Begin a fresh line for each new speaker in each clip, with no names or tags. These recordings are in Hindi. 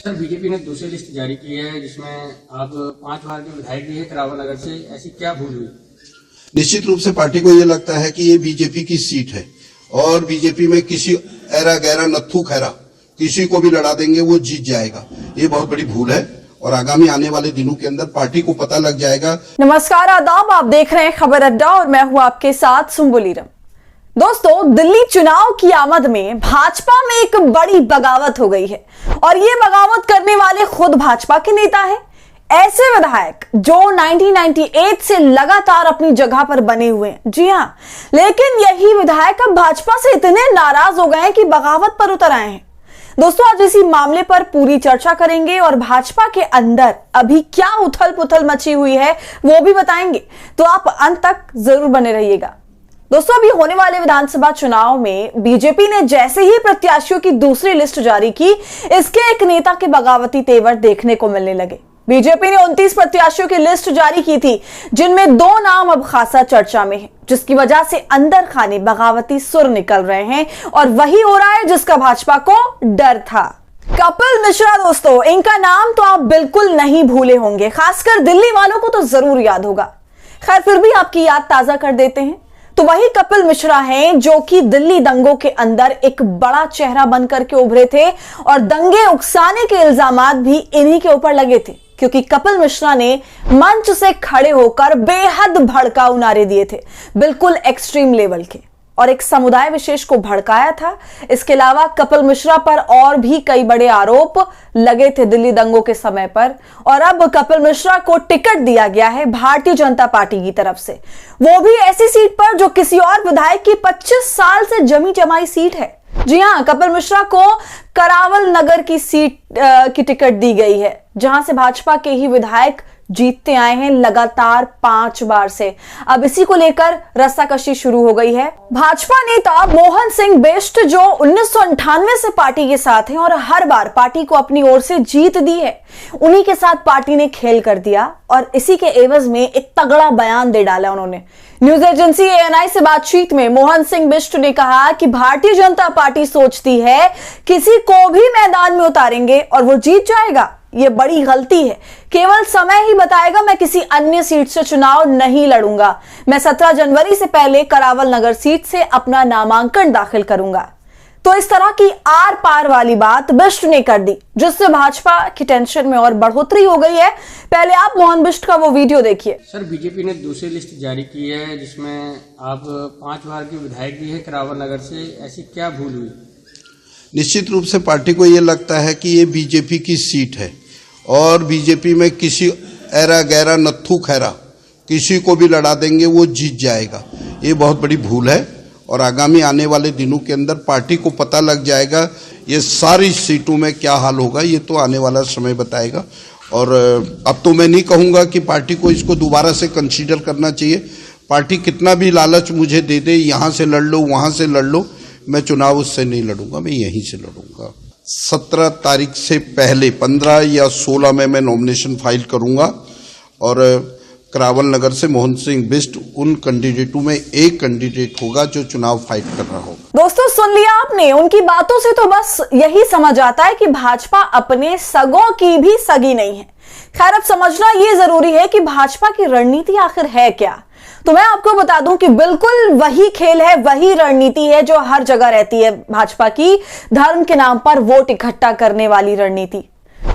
सर, बीजेपी ने दूसरी लिस्ट जारी की है जिसमें आप 5 बार के विधायक भी है करावल नगर से। ऐसी क्या भूल हुई?
निश्चित रूप से पार्टी को ये लगता है कि ये बीजेपी की सीट है और बीजेपी में किसी ऐरा गैरा नत्थू खैरा किसी को भी लड़ा देंगे, वो जीत जाएगा। ये बहुत बड़ी भूल है और आगामी आने वाले दिनों के अंदर पार्टी को पता लग जाएगा।
नमस्कार, आदाब। आप देख रहे हैं खबर अड्डा और मैं हूं आपके साथ सुम्बुलीरम। दोस्तों, दिल्ली चुनाव की आमद में भाजपा में एक बड़ी बगावत हो गई है और ये बगावत करने वाले खुद भाजपा के नेता हैं। ऐसे विधायक जो 1998 से लगातार अपनी जगह पर बने हुए हैं। जी हां, लेकिन यही विधायक अब भाजपा से इतने नाराज हो गए हैं कि बगावत पर उतर आए हैं। दोस्तों, आज इसी मामले पर पूरी चर्चा करेंगे और भाजपा के अंदर अभी क्या उथल पुथल मची हुई है वो भी बताएंगे, तो आप अंत तक जरूर बने रहिएगा। दोस्तों, अभी होने वाले विधानसभा चुनाव में बीजेपी ने जैसे ही प्रत्याशियों की दूसरी लिस्ट जारी की, इसके एक नेता के बगावती तेवर देखने को मिलने लगे। बीजेपी ने 29 प्रत्याशियों की लिस्ट जारी की थी, जिनमें 2 नाम अब खासा चर्चा में है, जिसकी वजह से अंदर खाने बगावती सुर निकल रहे हैं और वही हो रहा है जिसका भाजपा को डर था। कपिल मिश्रा। दोस्तों, इनका नाम तो आप बिल्कुल नहीं भूले होंगे, खासकर दिल्ली वालों को तो जरूर याद होगा। खैर, फिर भी आपकी याद ताजा कर देते हैं। तो वही कपिल मिश्रा हैं जो कि दिल्ली दंगों के अंदर एक बड़ा चेहरा बनकर के उभरे थे और दंगे उकसाने के इल्जामात भी इन्हीं के ऊपर लगे थे, क्योंकि कपिल मिश्रा ने मंच से खड़े होकर बेहद भड़काऊ नारे दिए थे, बिल्कुल एक्सट्रीम लेवल के, और एक समुदाय विशेष को भड़काया था। इसके अलावा कपिल मिश्रा पर और भी कई बड़े आरोप लगे थे दिल्ली दंगों के समय पर, और अब कपिल मिश्रा को टिकट दिया गया है भारतीय जनता पार्टी की तरफ से, वो भी ऐसी सीट पर जो किसी और विधायक की 25 साल से जमी जमाई सीट है। जी हां, कपिल मिश्रा को करावल नगर की सीट की टिकट दी गई है, जहां से भाजपा के ही विधायक जीतते आए हैं लगातार 5 बार से। अब इसी को लेकर रस्साकशी शुरू हो गई है। भाजपा नेता मोहन सिंह बिष्ट, जो 1998 से पार्टी के साथ हैं और हर बार पार्टी को अपनी ओर से जीत दी है, उन्हीं के साथ पार्टी ने खेल कर दिया और इसी के एवज में एक तगड़ा बयान दे डाला उन्होंने। न्यूज एजेंसी ANI से बातचीत में मोहन सिंह बिष्ट ने कहा कि भारतीय जनता पार्टी सोचती है किसी को भी मैदान में उतारेंगे और वो जीत जाएगा। ये बड़ी गलती है। केवल समय ही बताएगा। मैं किसी अन्य सीट से चुनाव नहीं लड़ूंगा। मैं 17 जनवरी से पहले करावल नगर सीट से अपना नामांकन दाखिल करूंगा। तो इस तरह की आर पार वाली बात बिष्ट ने कर दी, जिससे भाजपा की टेंशन में और बढ़ोतरी हो गई है। पहले आप मोहन बिष्ट का वो वीडियो देखिए।
सर, बीजेपी ने दूसरी लिस्ट जारी की है जिसमें आप 5 बार के विधायक भी है करावल नगर से। ऐसी क्या भूल हुई?
निश्चित रूप से पार्टी को ये लगता है कि ये बीजेपी की सीट है और बीजेपी में किसी ऐरा गैरा नत्थू खैरा किसी को भी लड़ा देंगे, वो जीत जाएगा। ये बहुत बड़ी भूल है और आगामी आने वाले दिनों के अंदर पार्टी को पता लग जाएगा ये सारी सीटों में क्या हाल होगा। ये तो आने वाला समय बताएगा। और अब तो मैं नहीं कहूँगा कि पार्टी को इसको दोबारा से कंसीडर करना चाहिए। पार्टी कितना भी लालच मुझे दे दे, यहाँ से लड़ लो वहाँ से लड़ लो, मैं चुनाव उससे नहीं लड़ूंगा, मैं यहीं से लड़ूंगा। 17 तारीख से पहले 15 या 16 में मैं नॉमिनेशन फाइल करूंगा और करावल नगर से मोहन सिंह बिष्ट उन कैंडिडेटों में एक कैंडिडेट होगा जो चुनाव फाइट कर रहा होगा।
दोस्तों, सुन लिया आपने। उनकी बातों से तो बस यही समझ आता है कि भाजपा अपने सगों की भी सगी नहीं है। खैर, अब समझना ये जरूरी है कि भाजपा की रणनीति आखिर है क्या। तो मैं आपको बता दूं कि बिल्कुल वही खेल है, वही रणनीति है जो हर जगह रहती है भाजपा की, धर्म के नाम पर वोट इकट्ठा करने वाली रणनीति।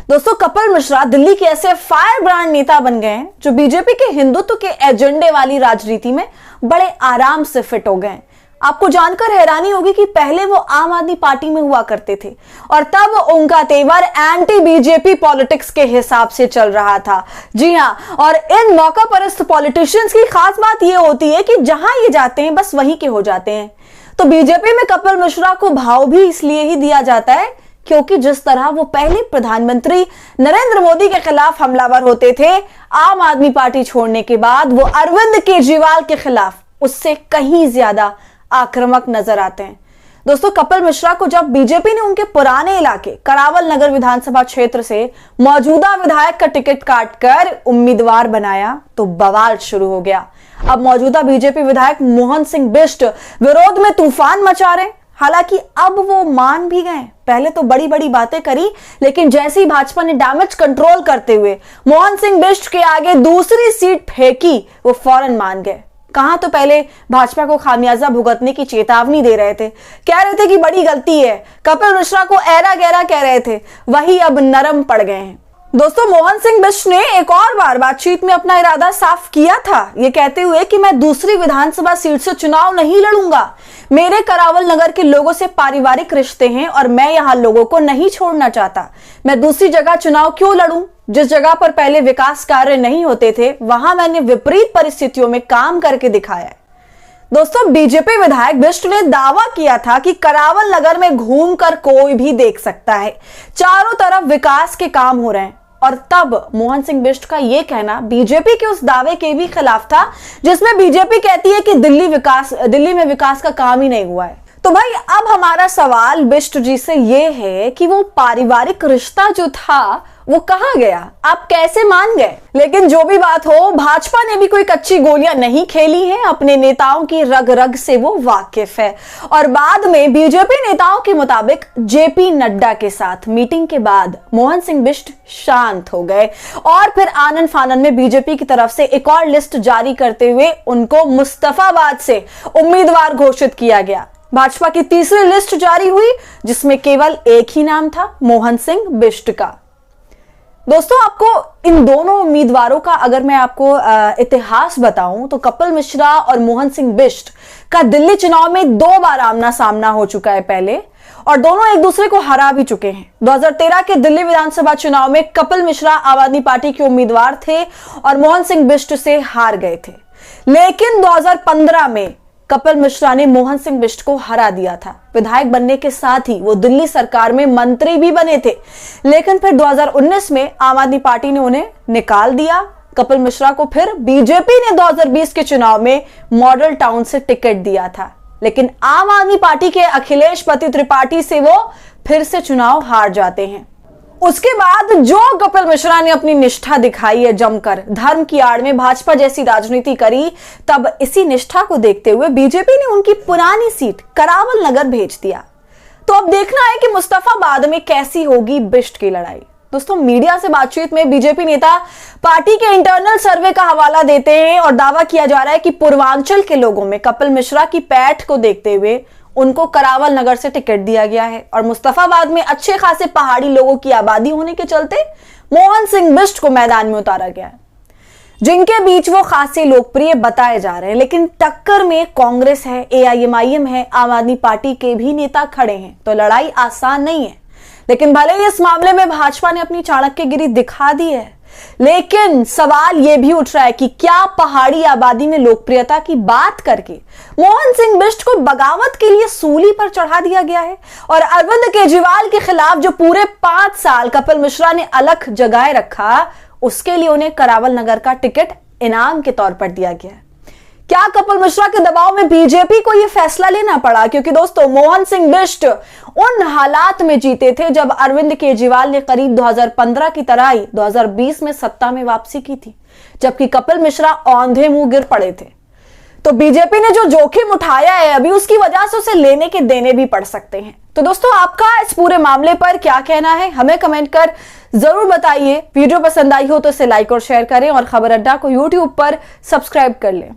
दोस्तों, कपिल मिश्रा दिल्ली के ऐसे फायर ब्रांड नेता बन गए हैं जो बीजेपी के हिंदुत्व के एजेंडे वाली राजनीति में बड़े आराम से फिट हो गए हैं। आपको जानकर हैरानी होगी कि पहले वो आम आदमी पार्टी में हुआ करते थे और तब उनका तेवर एंटी बीजेपी पॉलिटिक्स के हिसाब से चल रहा था। जी हां, और इन मौका परस्त पॉलिटिशियंस की खास बात ये होती है कि जहां ये जाते हैं बस वहीं के हो जाते हैं। तो बीजेपी में कपिल मिश्रा को भाव भी इसलिए ही दिया जाता है क्योंकि जिस तरह वो पहले प्रधानमंत्री नरेंद्र मोदी के खिलाफ हमलावर होते थे, आम आदमी पार्टी छोड़ने के बाद वो अरविंद केजरीवाल के खिलाफ उससे कहीं ज्यादा आक्रामक नजर आते हैं। दोस्तों, कपिल मिश्रा को जब बीजेपी ने उनके पुराने इलाके करावल नगर विधानसभा क्षेत्र से मौजूदा विधायक का टिकट काटकर उम्मीदवार बनाया तो बवाल शुरू हो गया। अब मौजूदा बीजेपी विधायक मोहन सिंह बिष्ट विरोध में तूफान मचा रहे। हालांकि अब वो मान भी गए। पहले तो बड़ी बड़ी बातें करी, लेकिन जैसे ही भाजपा ने डैमेज कंट्रोल करते हुए मोहन सिंह बिष्ट के आगे दूसरी सीट फेंकी, वो फौरन मान गए। कहां तो पहले भाजपा को खामियाजा भुगतने की चेतावनी दे रहे थे, कह रहे थे कि बड़ी गलती है, कपिल मिश्रा को ऐरा गैरा कह रहे थे, वही अब नरम पड़ गए हैं। दोस्तों, मोहन सिंह बिष्ट ने एक और बार बातचीत में अपना इरादा साफ किया था, ये कहते हुए कि मैं दूसरी विधानसभा सीट से चुनाव नहीं लड़ूंगा। मेरे करावल नगर के लोगों से पारिवारिक रिश्ते हैं और मैं यहां लोगों को नहीं छोड़ना चाहता। मैं दूसरी जगह चुनाव क्यों लड़ूं? जिस जगह पर पहले विकास कार्य नहीं होते थे, वहां मैंने विपरीत परिस्थितियों में काम करके दिखाया है। दोस्तों, बीजेपी विधायक बिष्ट ने दावा किया था कि करावल नगर में घूमकर कोई भी देख सकता है, चारों तरफ विकास के काम हो रहे हैं। और तब मोहन सिंह बिष्ट का यह कहना बीजेपी के उस दावे के भी खिलाफ था, जिसमें बीजेपी कहती है कि दिल्ली में विकास का काम ही नहीं हुआ है। तो भाई, अब हमारा सवाल बिष्ट जी से ये है कि वो पारिवारिक रिश्ता जो था वो कहां गया? आप कैसे मान गए? लेकिन जो भी बात हो, भाजपा ने भी कोई कच्ची गोलियां नहीं खेली हैं। अपने नेताओं की रग रग से वो वाकिफ है। और बाद में बीजेपी नेताओं के मुताबिक जेपी नड्डा के साथ मीटिंग के बाद मोहन सिंह बिष्ट शांत हो गए और फिर आनन फानन में बीजेपी की तरफ से एक और लिस्ट जारी करते हुए उनको मुस्तफाबाद से उम्मीदवार घोषित किया गया। भाजपा की तीसरी लिस्ट जारी हुई, जिसमें केवल एक ही नाम था, मोहन सिंह बिष्ट का। दोस्तों, आपको इन दोनों उम्मीदवारों का अगर मैं आपको इतिहास बताऊं तो कपिल मिश्रा और मोहन सिंह बिष्ट का दिल्ली चुनाव में 2 बार आमना सामना हो चुका है पहले, और दोनों एक दूसरे को हरा भी चुके हैं। 2013 के दिल्ली विधानसभा चुनाव में कपिल मिश्रा आम आदमी पार्टी के उम्मीदवार थे और मोहन सिंह बिष्ट से हार गए थे। लेकिन 2015 में कपिल मिश्रा ने मोहन सिंह बिष्ट को हरा दिया था। विधायक बनने के साथ ही वो दिल्ली सरकार में मंत्री भी बने थे। लेकिन फिर 2019 में आम आदमी पार्टी ने उन्हें निकाल दिया। कपिल मिश्रा को फिर बीजेपी ने 2020 के चुनाव में मॉडल टाउन से टिकट दिया था, लेकिन आम आदमी पार्टी के अखिलेश पति त्रिपाठी से वो फिर से चुनाव हार जाते हैं। उसके बाद जो कपिल मिश्रा ने अपनी निष्ठा दिखाई है जमकर, धर्म की आड़ में भाजपा जैसी राजनीति करी, तब इसी निष्ठा को देखते हुए बीजेपी ने उनकी पुरानी सीट करावल नगर भेज दिया। तो अब देखना है कि मुस्तफाबाद में कैसी होगी बिष्ट की लड़ाई। दोस्तों, मीडिया से बातचीत में बीजेपी नेता पार्टी के इंटरनल सर्वे का हवाला देते हैं और दावा किया जा रहा है कि पूर्वांचल के लोगों में कपिल मिश्रा की पैठ को देखते हुए उनको करावल नगर से टिकट दिया गया है और मुस्तफाबाद में अच्छे खासे पहाड़ी लोगों की आबादी होने के चलते मोहन सिंह बिष्ट को मैदान में उतारा गया है, जिनके बीच वो खासे लोकप्रिय बताए जा रहे हैं। लेकिन टक्कर में कांग्रेस है, AIMIM है, आम आदमी पार्टी के भी नेता खड़े हैं, तो लड़ाई आसान नहीं है। लेकिन भले ही इस मामले में भाजपा ने अपनी चाणक्यगिरी दिखा दी है, लेकिन सवाल यह भी उठ रहा है कि क्या पहाड़ी आबादी में लोकप्रियता की बात करके मोहन सिंह बिष्ट को बगावत के लिए सूली पर चढ़ा दिया गया है? और अरविंद केजरीवाल के खिलाफ जो पूरे 5 साल कपिल मिश्रा ने अलख जगाए रखा, उसके लिए उन्हें करावल नगर का टिकट इनाम के तौर पर दिया गया है। क्या कपिल मिश्रा के दबाव में बीजेपी को यह फैसला लेना पड़ा? क्योंकि दोस्तों, मोहन सिंह बिष्ट उन हालात में जीते थे जब अरविंद केजरीवाल ने करीब 2015 की तरह ही 2020 में सत्ता में वापसी की थी, जबकि कपिल मिश्रा औंधे मुंह गिर पड़े थे। तो बीजेपी ने जो जोखिम उठाया है अभी, उसकी वजह से उसे लेने के देने भी पड़ सकते हैं। तो दोस्तों, आपका इस पूरे मामले पर क्या कहना है, हमें कमेंट कर जरूर बताइए। वीडियो पसंद आई हो तो इसे लाइक और शेयर करें और खबर अड्डा को YouTube पर सब्सक्राइब कर लें।